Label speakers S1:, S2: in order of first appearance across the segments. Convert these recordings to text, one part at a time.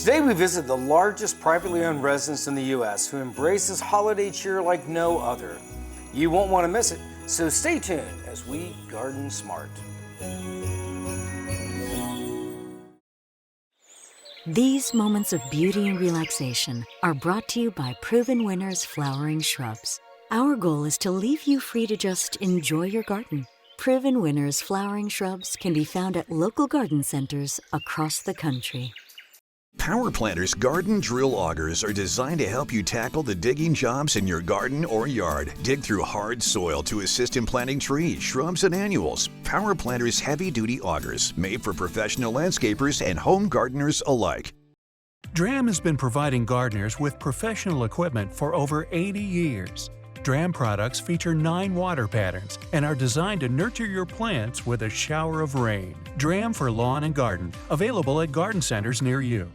S1: Today we visit the largest privately owned residence in the U.S. who embraces holiday cheer like no other. You won't want to miss it, so stay tuned as we garden smart.
S2: These moments of beauty and relaxation are brought to you by Proven Winners Flowering Shrubs. Our goal is to leave you free to just enjoy your garden. Proven Winners Flowering Shrubs can be found at local garden centers across the country.
S3: Power Planter's garden drill augers are designed to help you tackle the digging jobs in your garden or yard. Dig through hard soil to assist in planting trees, shrubs, and annuals. Power Planter's heavy-duty augers, made for professional landscapers and home gardeners alike.
S4: Drram has been providing gardeners with professional equipment for over 80 years. Drram products feature 9 water patterns and are designed to nurture your plants with a shower of rain. Drram for lawn and garden, available at garden centers near you.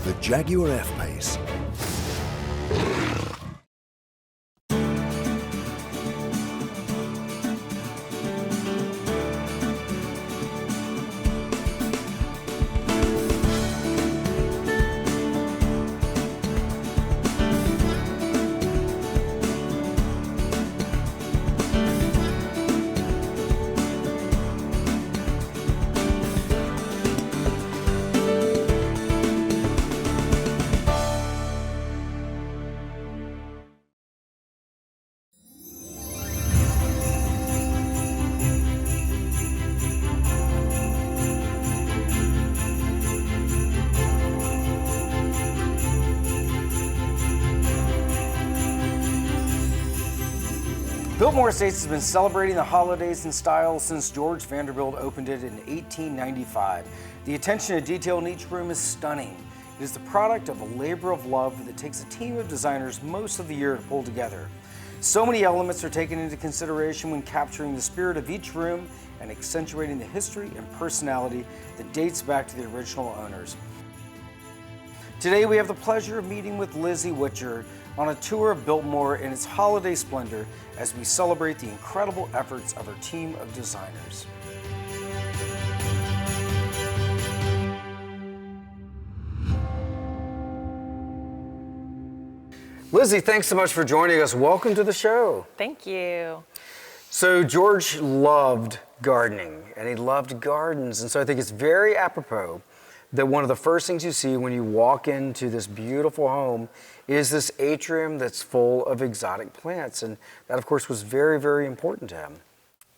S5: The Jaguar F-Pace.
S1: Biltmore Estate has been celebrating the holidays in style since George Vanderbilt opened it in 1895. The attention to detail in each room is stunning. It is the product of a labor of love that takes a team of designers most of the year to pull together. So many elements are taken into consideration when capturing the spirit of each room and accentuating the history and personality that dates back to the original owners. Today we have the pleasure of meeting with Lizzie Witcher on a tour of Biltmore in its holiday splendor as we celebrate the incredible efforts of our team of designers. Lizzie, thanks so much for joining us. Welcome to the show.
S6: Thank you.
S1: So George loved gardening and he loved gardens, and so I think it's very apropos that one of the first things you see when you walk into this beautiful home is this atrium that's full of exotic plants, and that of course was very, very important to him.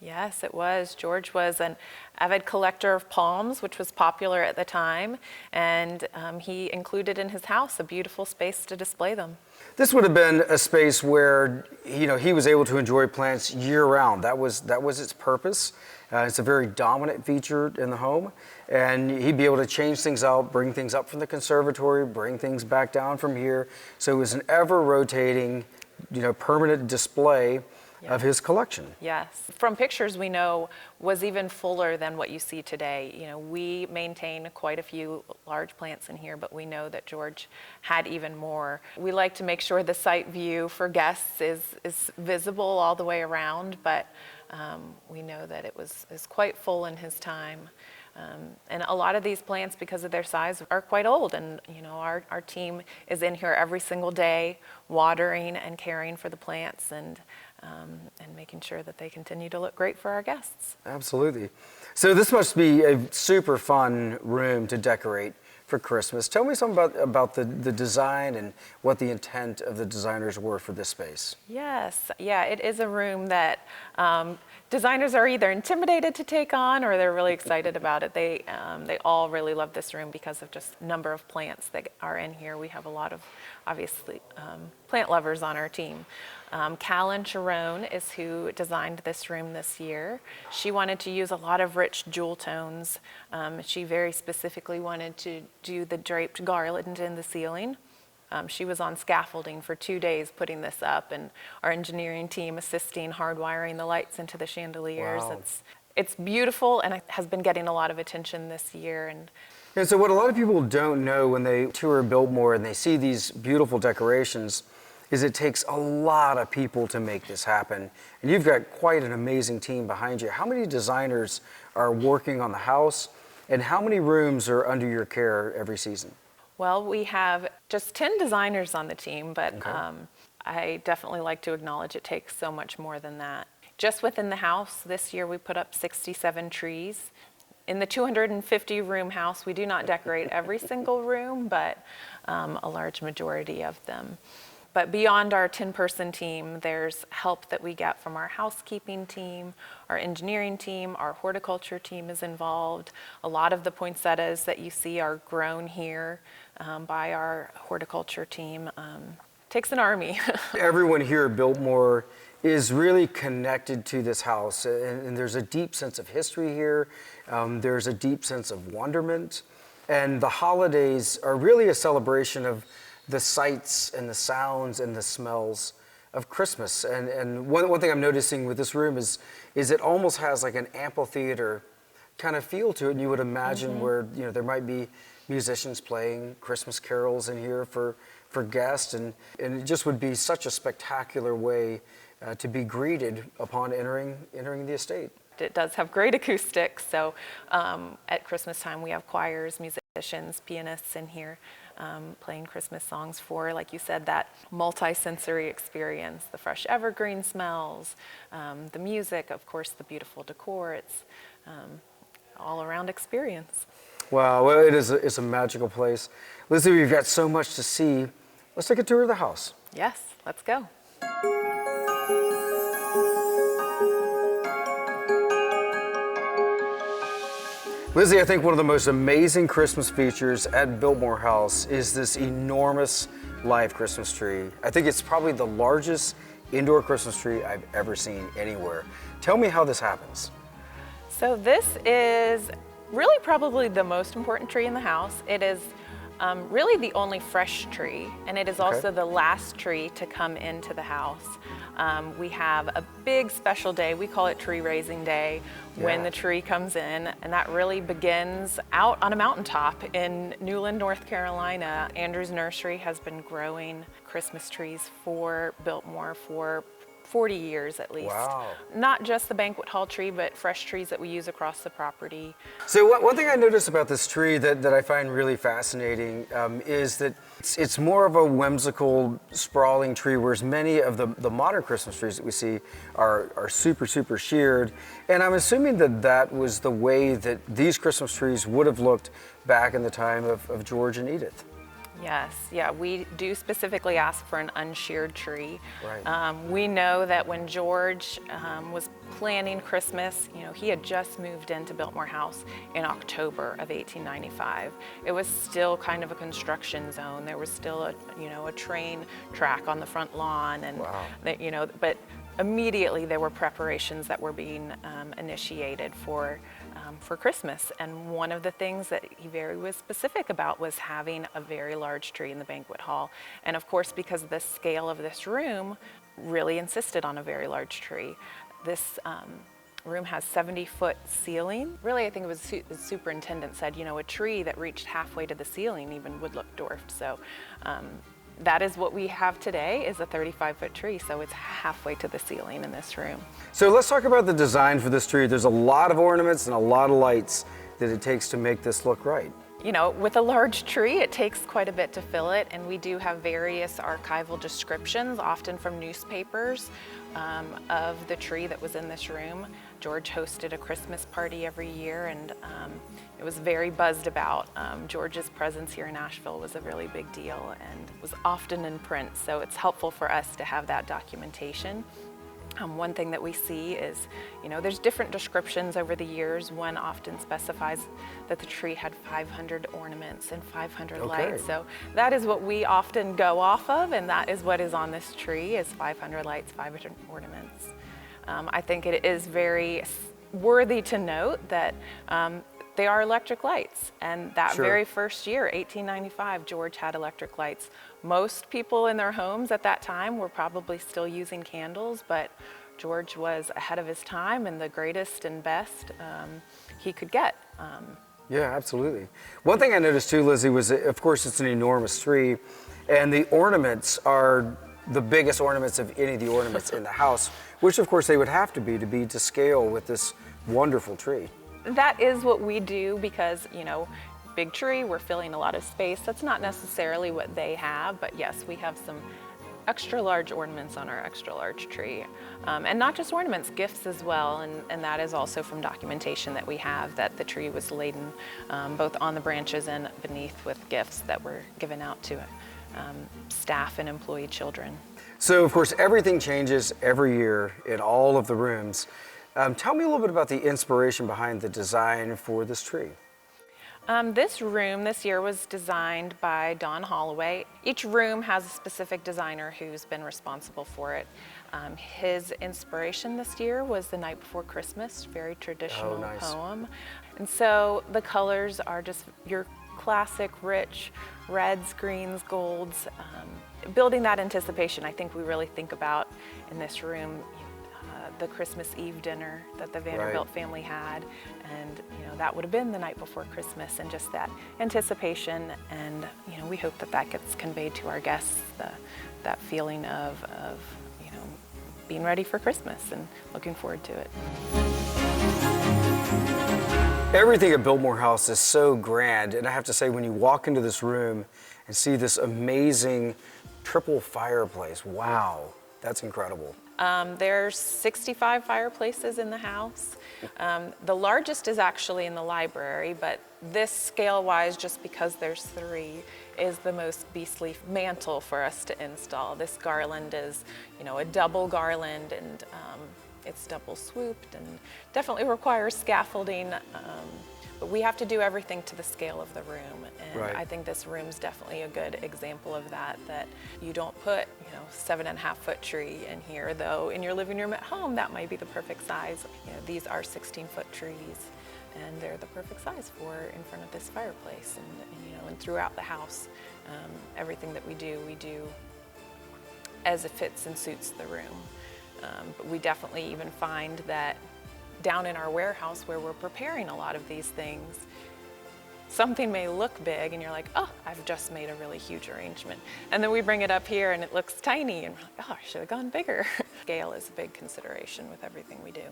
S6: Yes, it was. George was an avid collector of palms, which was popular at the time, and he included in his house a beautiful space to display them.
S1: This would have been a space where he was able to enjoy plants year-round. That was its purpose. It's a very dominant feature in the home, and he'd be able to change things out, bring things up from the conservatory, bring things back down from here. So it was an ever-rotating, permanent display of his collection.
S6: Yes. From pictures we know was even fuller than what you see today. We maintain quite a few large plants in here, but we know that George had even more. We like to make sure the site view for guests is visible all the way around, but we know that it was quite full in his time. And a lot of these plants, because of their size, are quite old, and our team is in here every single day watering and caring for the plants and making sure that they continue to look great for our guests.
S1: Absolutely. So this must be a super fun room to decorate for Christmas. Tell me something about the design and what the intent of the designers were for this space.
S6: Yes, yeah, it is a room that designers are either intimidated to take on or they're really excited about it. They all really love this room because of just number of plants that are in here. We have a lot of, obviously, plant lovers on our team. Callan Sharon is who designed this room this year. She wanted to use a lot of rich jewel tones. She very specifically wanted to do the draped garland in the ceiling. She was on scaffolding for 2 days putting this up, and our engineering team assisting hardwiring the lights into the chandeliers.
S1: Wow.
S6: It's beautiful, and it has been getting a lot of attention this year.
S1: And so what a lot of people don't know when they tour Biltmore and they see these beautiful decorations is it takes a lot of people to make this happen. And you've got quite an amazing team behind you. How many designers are working on the house, and how many rooms are under your care every season?
S6: Well, we have just 10 designers on the team, but
S1: Okay.
S6: I definitely like to acknowledge it takes so much more than that. Just within the house, this year we put up 67 trees. In the 250 room house, we do not decorate every single room, but a large majority of them. But beyond our 10-person team, there's help that we get from our housekeeping team, our engineering team, our horticulture team is involved. A lot of the poinsettias that you see are grown here by our horticulture team. Takes an army.
S1: Everyone here at Biltmore is really connected to this house, and there's a deep sense of history here. There's a deep sense of wonderment, and the holidays are really a celebration of the sights and the sounds and the smells of Christmas. And one thing I'm noticing with this room is it almost has like an amphitheater kind of feel to it, and you would imagine where there might be musicians playing Christmas carols in here for guests, and it just would be such a spectacular way to be greeted upon entering the estate.
S6: It does have great acoustics, so at Christmas time we have choirs, musicians, pianists in here playing Christmas songs for, like you said, that multi-sensory experience, the fresh evergreen smells, the music, of course, the beautiful decor. It's all-around experience.
S1: Wow, well, it's a magical place. Lizzie, we've got so much to see. Let's take a tour of the house.
S6: Yes, let's go.
S1: Lizzie, I think one of the most amazing Christmas features at Biltmore House is this enormous live Christmas tree. I think it's probably the largest indoor Christmas tree I've ever seen anywhere. Tell me how this happens.
S6: So this is really probably the most important tree in the house. It is really the only fresh tree, and it is also the last tree to come into the house. We have a big special day, we call it Tree Raising Day, when the tree comes in, and that really begins out on a mountaintop in Newland, North Carolina. Andrew's Nursery has been growing Christmas trees for Biltmore for 40 years at least.
S1: Wow.
S6: Not just the banquet hall tree, but fresh trees that we use across the property.
S1: So one thing I noticed about this tree that I find really fascinating is that it's more of a whimsical, sprawling tree, whereas many of the modern Christmas trees that we see are super, super sheared. And I'm assuming that was the way that these Christmas trees would have looked back in the time of George and Edith.
S6: Yes, yeah, we do specifically ask for an unsheared tree.
S1: Right.
S6: We know that when George was planning Christmas, he had just moved into Biltmore House in October of 1895. It was still kind of a construction zone. There was still a train track on the front lawn, and but immediately there were preparations that were being initiated for Christmas, and one of the things that he was specific about was having a very large tree in the banquet hall. And of course, because of the scale of this room, really insisted on a very large tree. This room has 70-foot ceiling. Really, I think it was the superintendent said, a tree that reached halfway to the ceiling even would look dwarfed. So that is what we have today, is a 35-foot tree, so it's halfway to the ceiling in this room.
S1: So let's talk about the design for this tree. There's a lot of ornaments and a lot of lights that it takes to make this look right.
S6: With a large tree, it takes quite a bit to fill it, and we do have various archival descriptions, often from newspapers, of the tree that was in this room. George hosted a Christmas party every year, and it was very buzzed about. George's presence here in Nashville was a really big deal and was often in print, so it's helpful for us to have that documentation. One thing that we see is, there's different descriptions over the years. One often specifies that the tree had 500 ornaments and 500 lights. So that is what we often go off of, and that is what is on this tree, is 500 lights, 500 ornaments. I think it is very worthy to note that they are electric lights, and that very first year, 1895, George had electric lights. Most people in their homes at that time were probably still using candles, but George was ahead of his time and the greatest and best he could get.
S1: Yeah, absolutely. One thing I noticed too, Lizzie, was that, of course, it's an enormous tree, and the ornaments are the biggest ornaments of any of the ornaments in the house, which of course they would have to be to scale with this wonderful tree.
S6: That is what we do because, big tree, we're filling a lot of space. That's not necessarily what they have, but yes, we have some extra large ornaments on our extra large tree. And not just ornaments, gifts as well, and that is also from documentation that we have that the tree was laden both on the branches and beneath with gifts that were given out to staff and employee children.
S1: So of course everything changes every year in all of the rooms. Tell me a little bit about the inspiration behind the design for this tree.
S6: This room this year was designed by Don Holloway. Each room has a specific designer who's been responsible for it. His inspiration this year was The Night Before Christmas, very traditional poem. And so the colors are just your classic, rich reds, greens, golds. Building that anticipation, I think we really think about in this room the Christmas Eve dinner that the Vanderbilt family had, and that would have been the night before Christmas, and just that anticipation, and we hope that gets conveyed to our guests, that feeling of being ready for Christmas and looking forward to it.
S1: Everything at Biltmore House is so grand, and I have to say, when you walk into this room and see this amazing triple fireplace, wow, that's incredible.
S6: There's 65 fireplaces in the house. The largest is actually in the library, but this scale-wise, just because there's 3, is the most beastly mantle for us to install. This garland is, a double garland, and it's double swooped, and definitely requires scaffolding. But we have to do everything to the scale of the room, and I think this room's definitely a good example of that you don't put, 7.5-foot tree in here, though in your living room at home, that might be the perfect size. These are 16-foot trees, and they're the perfect size for in front of this fireplace, and throughout the house, everything that we do as it fits and suits the room. But we definitely even find that down in our warehouse where we're preparing a lot of these things, something may look big and you're like, oh, I've just made a really huge arrangement. And then we bring it up here and it looks tiny and we're like, oh, I should have gone bigger. Scale is a big consideration with everything we do.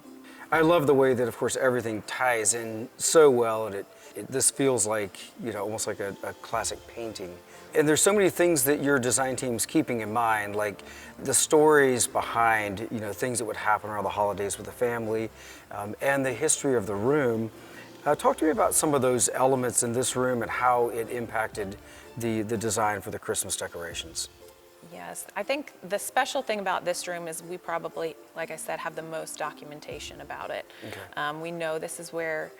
S1: I love the way that, of course, everything ties in so well, and this feels like, almost like a classic painting. And there's so many things that your design team's keeping in mind, like the stories behind, things that would happen around the holidays with the family, and the history of the room. Talk to me about some of those elements in this room and how it impacted the design for the Christmas decorations.
S6: Yes, I think the special thing about this room is we probably, like I said, have the most documentation about it. Okay. We know this is where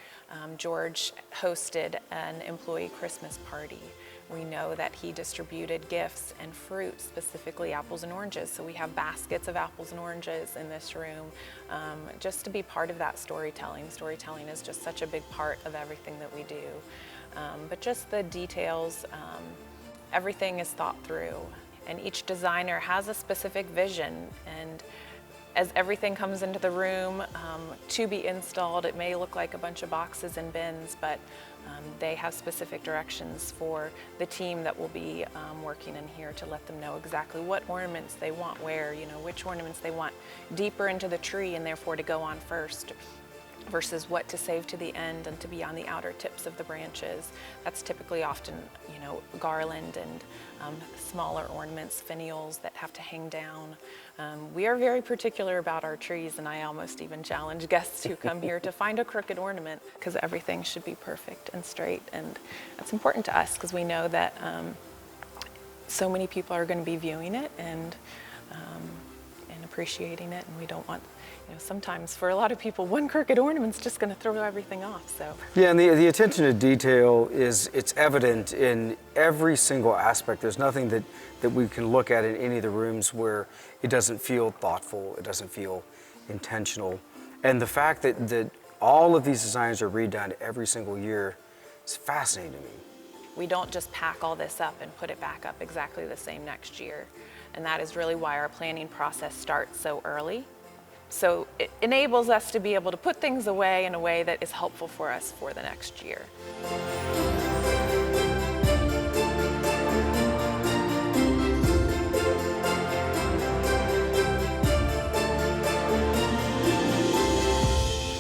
S6: George hosted an employee Christmas party. We know that he distributed gifts and fruit, specifically apples and oranges. So we have baskets of apples and oranges in this room, just to be part of that storytelling. Storytelling is just such a big part of everything that we do. But just the details, everything is thought through. And each designer has a specific vision, and as everything comes into the room to be installed, it may look like a bunch of boxes and bins, but they have specific directions for the team that will be working in here to let them know exactly what ornaments they want where, which ornaments they want deeper into the tree and therefore to go on first, versus what to save to the end and to be on the outer tips of the branches. That's typically often, garland and smaller ornaments, finials that have to hang down. We are very particular about our trees, and I almost even challenge guests who come here to find a crooked ornament, because everything should be perfect and straight, and that's important to us because we know that so many people are going to be viewing it and appreciating it, and we don't want, sometimes for a lot of people, one crooked ornament's just going to throw everything off. So
S1: yeah, and the attention to detail it's evident in every single aspect. There's nothing that we can look at in any of the rooms where it doesn't feel thoughtful, it doesn't feel intentional. And the fact that all of these designs are redone every single year is fascinating to me.
S6: We don't just pack all this up and put it back up exactly the same next year. And that is really why our planning process starts so early. So it enables us to be able to put things away in a way that is helpful for us for the next year.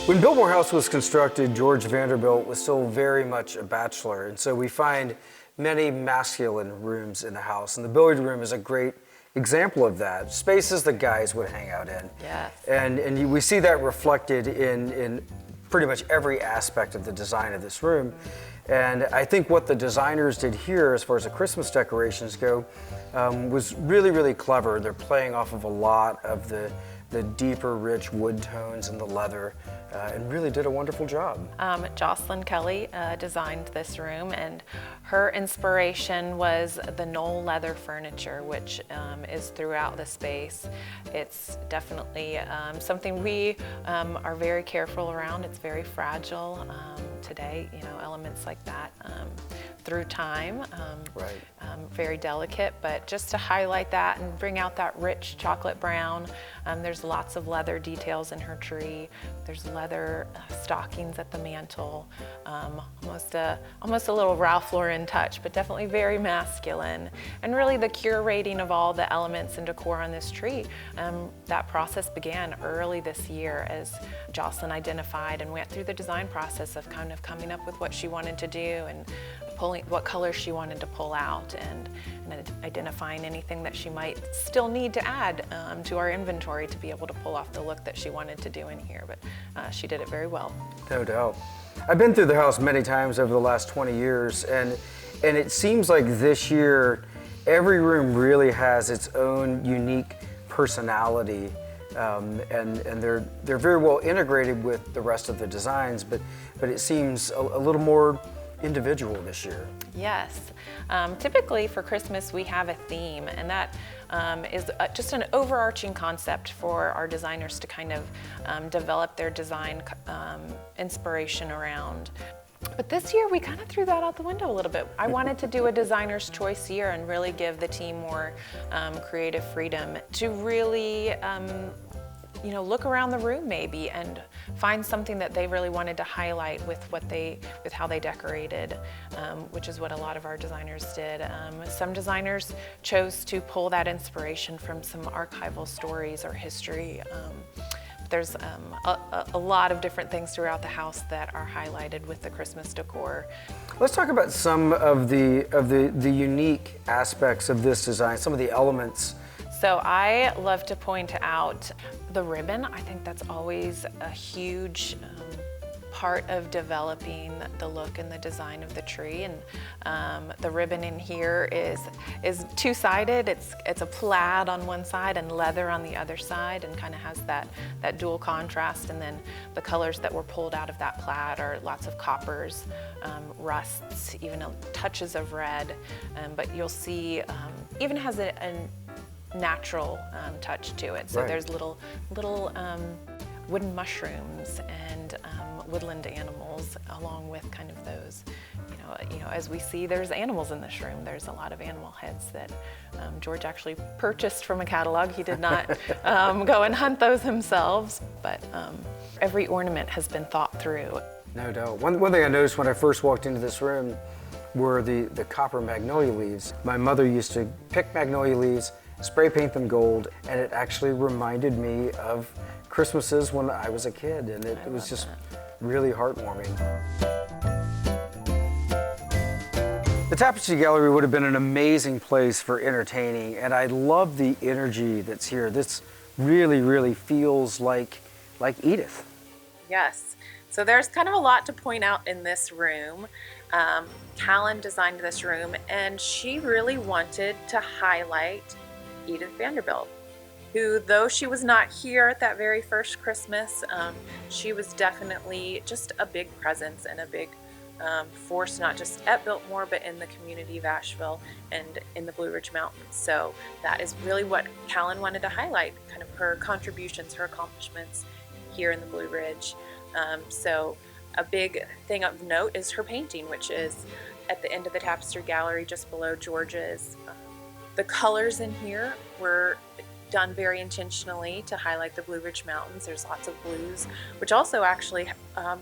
S1: When Biltmore House was constructed, George Vanderbilt was still very much a bachelor, and so we find many masculine rooms in the house, and the billiard room is a great example of that. Spaces that guys would hang out in.
S6: Yes.
S1: And we see that reflected in pretty much every aspect of the design of this room. And I think what the designers did here, as far as the Christmas decorations go, was really, really clever. They're playing off of a lot of the deeper, rich wood tones and the leather, and really did a wonderful job.
S6: Jocelyn Kelly designed this room, and her inspiration was the knoll leather furniture, which is throughout the space. It's definitely something we are very careful around. It's very fragile today, you know, elements like that through time.
S1: Right.
S6: Very delicate, but just to highlight that and bring out that rich chocolate brown. There's lots of leather details in her tree. There's leather stockings at the mantle. Almost a little Ralph Lauren touch, but definitely very masculine. And really the curating of all the elements and decor on this tree, that process began early this year as Jocelyn identified and went through the design process of kind of coming up with what she wanted to do and pulling what colors she wanted to pull out and identifying anything that she might still need to add to our inventory to be able to pull off the look that she wanted to do in here, but she did it very well.
S1: No doubt. I've been through the house many times over the last 20 years, and it seems like this year every room really has its own unique personality, and they're very well integrated with the rest of the designs, but it seems a little more individual this year.
S6: Yes. Typically for Christmas we have a theme, and that is just an overarching concept for our designers to kind of develop their design inspiration around. But this year we kind of threw that out the window a little bit. I wanted to do a designer's choice year and really give the team more creative freedom to really you know, look around the room maybe and find something that they really wanted to highlight with how they decorated, which is what a lot of our designers did. Some designers chose to pull that inspiration from some archival stories or history. There's a lot of different things throughout the house that are highlighted with the Christmas decor.
S1: Let's talk about some of the unique aspects of this design, some of the elements.
S6: So I love to point out the ribbon. I think that's always a huge part of developing the look and the design of the tree. And the ribbon in here is two-sided. It's a plaid on one side and leather on the other side, and kind of has that dual contrast. And then the colors that were pulled out of that plaid are lots of coppers, rusts, even touches of red. But you'll see even has a natural touch to it. So
S1: right.
S6: There's little wooden mushrooms and woodland animals along with kind of those, you know, as we see there's animals in this room. There's a lot of animal heads that George actually purchased from a catalog. He did not go and hunt those himself, but every ornament has been thought through.
S1: No doubt. One thing I noticed when I first walked into this room were the copper magnolia leaves. My mother used to pick magnolia leaves, spray paint them gold, and it actually reminded me of Christmases when I was a kid, and it was just really heartwarming. The Tapestry Gallery would have been an amazing place for entertaining, and I love the energy that's here. This really, really feels like Edith.
S6: Yes. So there's kind of a lot to point out in this room. Callan designed this room, and she really wanted to highlight Edith Vanderbilt, who, though she was not here at that very first Christmas, she was definitely just a big presence and a big force, not just at Biltmore, but in the community of Asheville and in the Blue Ridge Mountains. So that is really what Callan wanted to highlight, kind of her contributions, her accomplishments here in the Blue Ridge. So a big thing of note is her painting, which is at the end of the Tapestry Gallery, just below George's. The colors in here were done very intentionally to highlight the Blue Ridge Mountains. There's lots of blues, which also actually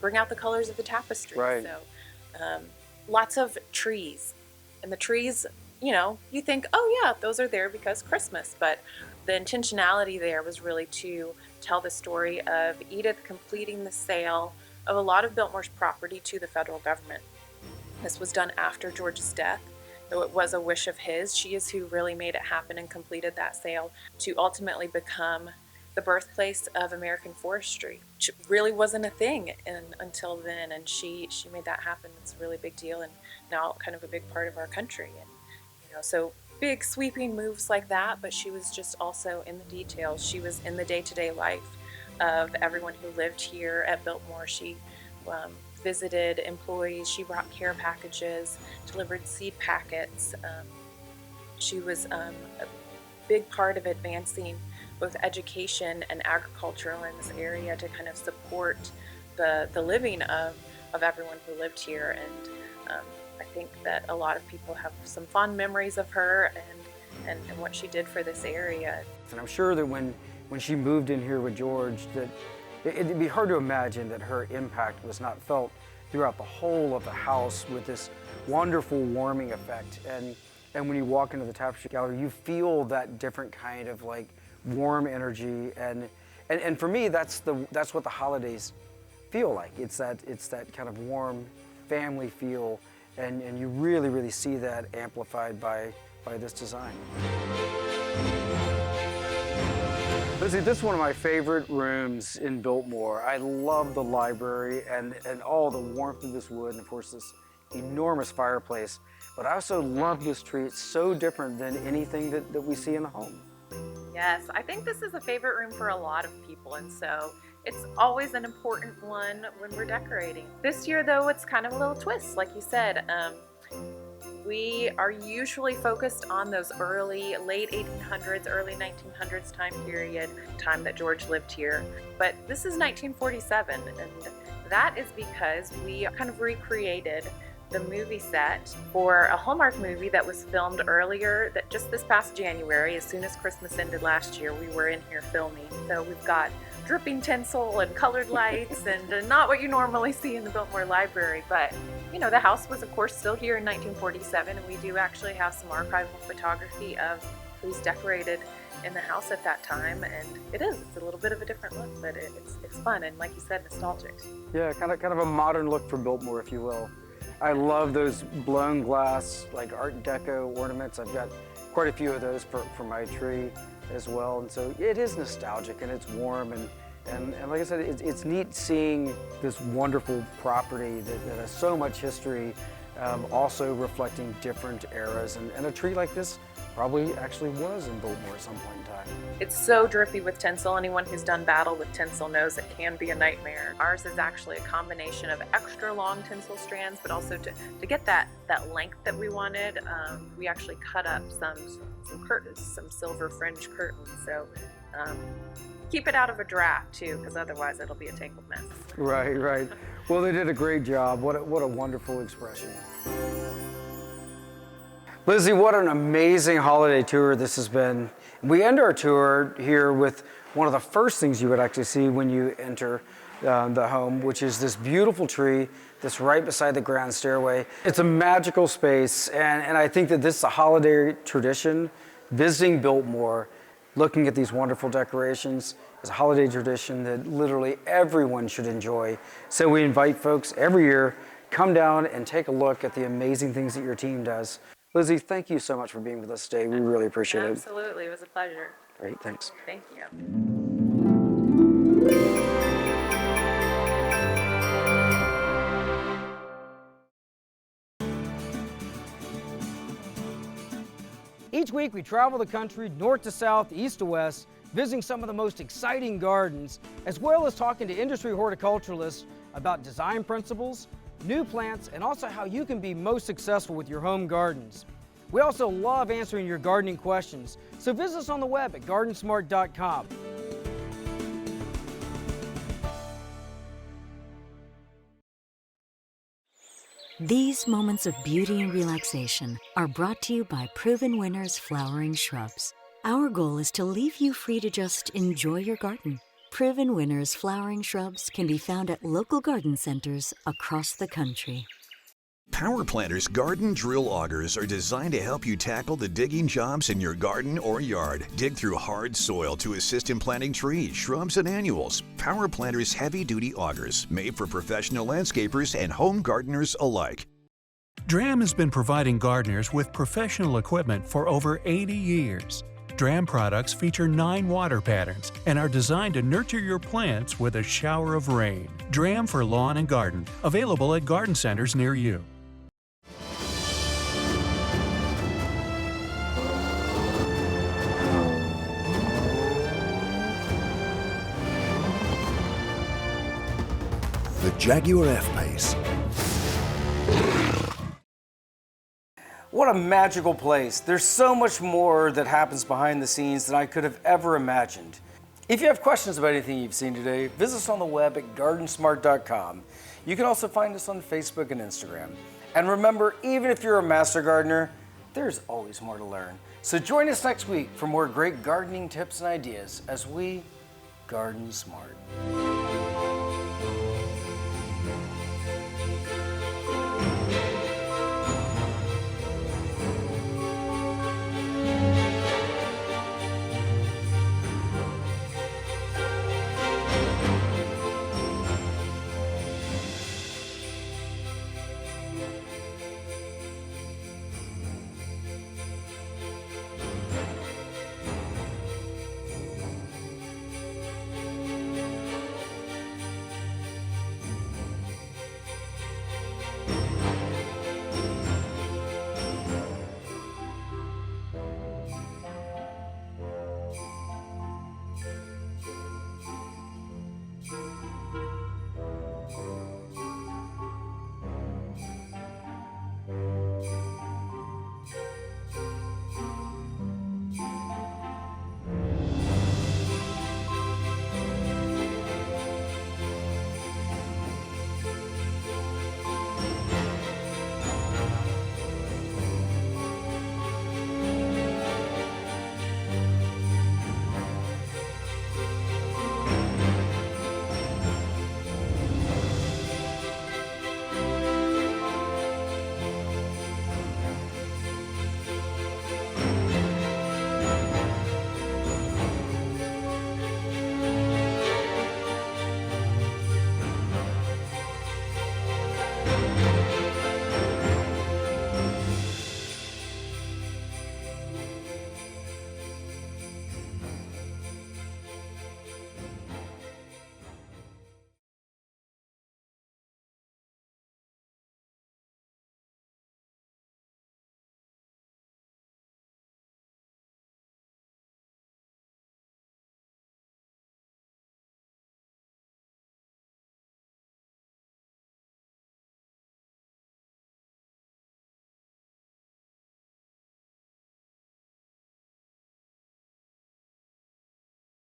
S6: bring out the colors of the tapestry.
S1: Right.
S6: So lots of trees. And the trees, you know, you think, oh yeah, those are there because Christmas, but the intentionality there was really to tell the story of Edith completing the sale of a lot of Biltmore's property to the federal government. This was done after George's death, though it was a wish of his. She is who really made it happen and completed that sale to ultimately become the birthplace of American forestry, which really wasn't a thing until then, and she made that happen. It's a really big deal, and now kind of a big part of our country. And so big sweeping moves like that, but she was just also in the details. She was in the day-to-day life of everyone who lived here at Biltmore. She visited employees, she brought care packages, delivered seed packets. She was a big part of advancing both education and agriculture in this area to kind of support the living of everyone who lived here. And I think that a lot of people have some fond memories of her and what she did for this area.
S1: And I'm sure that when she moved in here with George, that it'd be hard to imagine that her impact was not felt throughout the whole of the house with this wonderful warming effect. And when you walk into the tapestry gallery, you feel that different kind of like warm energy. And for me, that's what the holidays feel like. It's that kind of warm family feel, and you really, really see that amplified by this design. Lizzie, this is one of my favorite rooms in Biltmore. I love the library and all the warmth of this wood, and of course this enormous fireplace. But I also love this tree. It's so different than anything that we see in the home.
S6: Yes, I think this is a favorite room for a lot of people, and so it's always an important one when we're decorating. This year, though, it's kind of a little twist, like you said. We are usually focused on those late 1800s, early 1900s time that George lived here. But this is 1947, and that is because we kind of recreated the movie set for a Hallmark movie that was filmed earlier, that just this past January. As soon as Christmas ended last year, we were in here filming. So we've got dripping tinsel and colored lights and not what you normally see in the Biltmore Library. But the house was of course still here in 1947, and we do actually have some archival photography of who's decorated in the house at that time, and it's a little bit of a different look, but it's fun and, like you said, nostalgic.
S1: Yeah, kind of a modern look for Biltmore, if you will. I love those blown glass, like Art Deco ornaments. I've got quite a few of those for my tree as well. And so it is nostalgic and it's warm. And like I said, it's neat seeing this wonderful property that has so much history, also reflecting different eras. And a tree like this probably actually was in Biltmore at some point in time.
S6: It's so drippy with tinsel. Anyone who's done battle with tinsel knows it can be a nightmare. Ours is actually a combination of extra long tinsel strands, but also to get that length that we wanted, we actually cut up some curtains, some silver fringe curtains. So keep it out of a draft too, because otherwise it'll be a tangled mess.
S1: Right. Well, they did a great job. What a wonderful expression. Lizzie, what an amazing holiday tour this has been. We end our tour here with one of the first things you would actually see when you enter the home, which is this beautiful tree that's right beside the grand stairway. It's a magical space, and I think that this is a holiday tradition. Visiting Biltmore, looking at these wonderful decorations, is a holiday tradition that literally everyone should enjoy. So we invite folks every year, come down and take a look at the amazing things that your team does. Lizzie, thank you so much for being with us today. We really appreciate it.
S6: Absolutely, it was a pleasure.
S1: Great, thanks.
S6: Thank you.
S1: Each week we travel the country north to south, east to west, visiting some of the most exciting gardens, as well as talking to industry horticulturalists about design principles, new plants, and also how you can be most successful with your home gardens. We also love answering your gardening questions, so visit us on the web at GardenSMART.com.
S2: These moments of beauty and relaxation are brought to you by Proven Winners Flowering Shrubs. Our goal is to leave you free to just enjoy your garden. Proven Winners Flowering Shrubs can be found at local garden centers across the country.
S3: Power Planter's garden drill augers are designed to help you tackle the digging jobs in your garden or yard. Dig through hard soil to assist in planting trees, shrubs, and annuals. Power Planter's heavy-duty augers, made for professional landscapers and home gardeners alike.
S4: Drram has been providing gardeners with professional equipment for over 80 years. Drram products feature 9 water patterns and are designed to nurture your plants with a shower of rain. Drram for lawn and garden, available at garden centers near you.
S5: The Jaguar F-Pace.
S1: What a magical place. There's so much more that happens behind the scenes than I could have ever imagined. If you have questions about anything you've seen today, visit us on the web at GardenSMART.com. You can also find us on Facebook and Instagram. And remember, even if you're a master gardener, there's always more to learn. So join us next week for more great gardening tips and ideas as we garden smart.